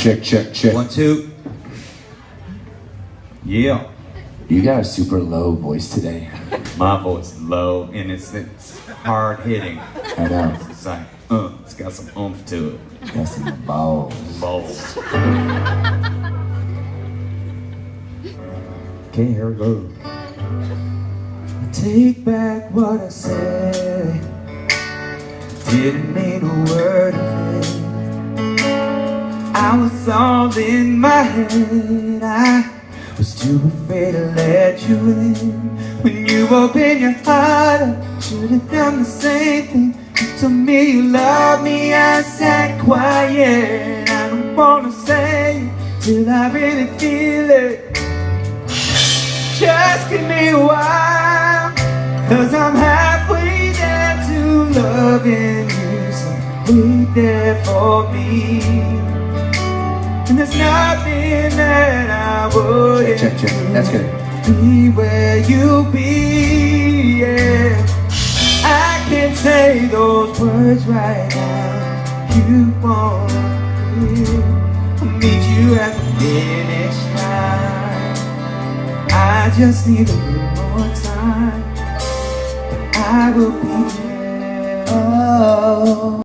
Check, check, check. 1, 2. Yeah. You got a super low voice today. My voice is low and it's hard hitting. I know. It's like, it's got some oomph to it. It's got some balls. Balls. Okay, here we go. Take back what I said. Didn't mean a word of it. I was all in my head. I was too afraid to let you in. When you opened your heart, I should have done the same thing. You told me you love me, I sat quiet. I don't wanna say it till I really feel it. Just give me a while, 'cause I'm halfway there to loving you. So wait there for me. And there's nothing that I wouldn't check. That's good. Be where you be, yeah. I can't say those words right now. You won't hear. I'll meet you at the finish line. I just need a little more time. I will be there. Oh.